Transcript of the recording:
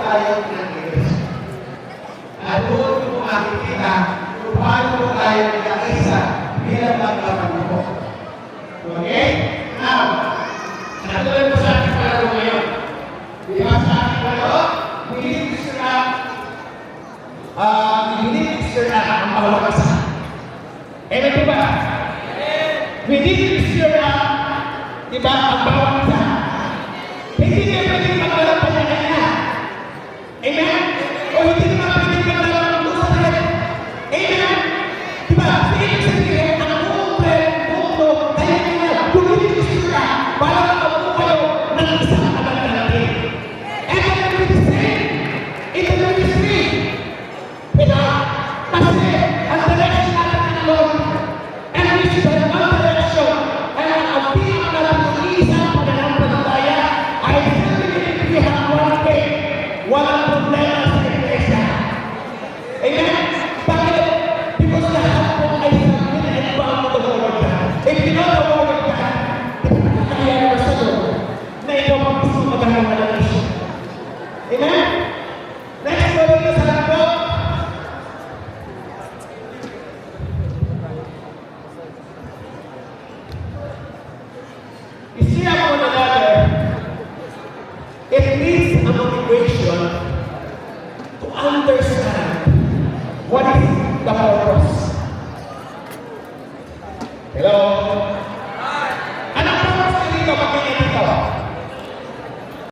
tayo pinag-iis. At doon mo makikita kung paano tayo nagkakaisa bilang magkaroon mo. Okay? Now, natuloy po sa ating palaro ngayon. Di ba sa ating palaro? Minister na ang bawat isa. Amen po ba? Minister na, di ba, ang bawat isa. Hindi niya pwedeng maglalap pa niya kanya. Amen? O hindi naman pwedeng maglalap ng gusto niya. Amen? Di ba? Sa ibig sabihin, ang buong mundo, kaya niya, kung minister ka, para makabuo kayo ng isang kabantalangin. And then the ministry, ito na ministry. Diba? Kasi, ang direction natin ng Lord, and which is one direction, ay ang pinag natin ng isang pananampalataya, ay sabihin we have one faith, walang problema sa iglesia. Amen? Bakit? Because lahat po ay sabihin and bound to the Word of God. If you know the Word of God, kaya naman sa Lord, na ikaw ang gusto magagawa ng issue. Amen? Next word na sa ko, one another, it needs a motivation to understand what is the purpose. Hello?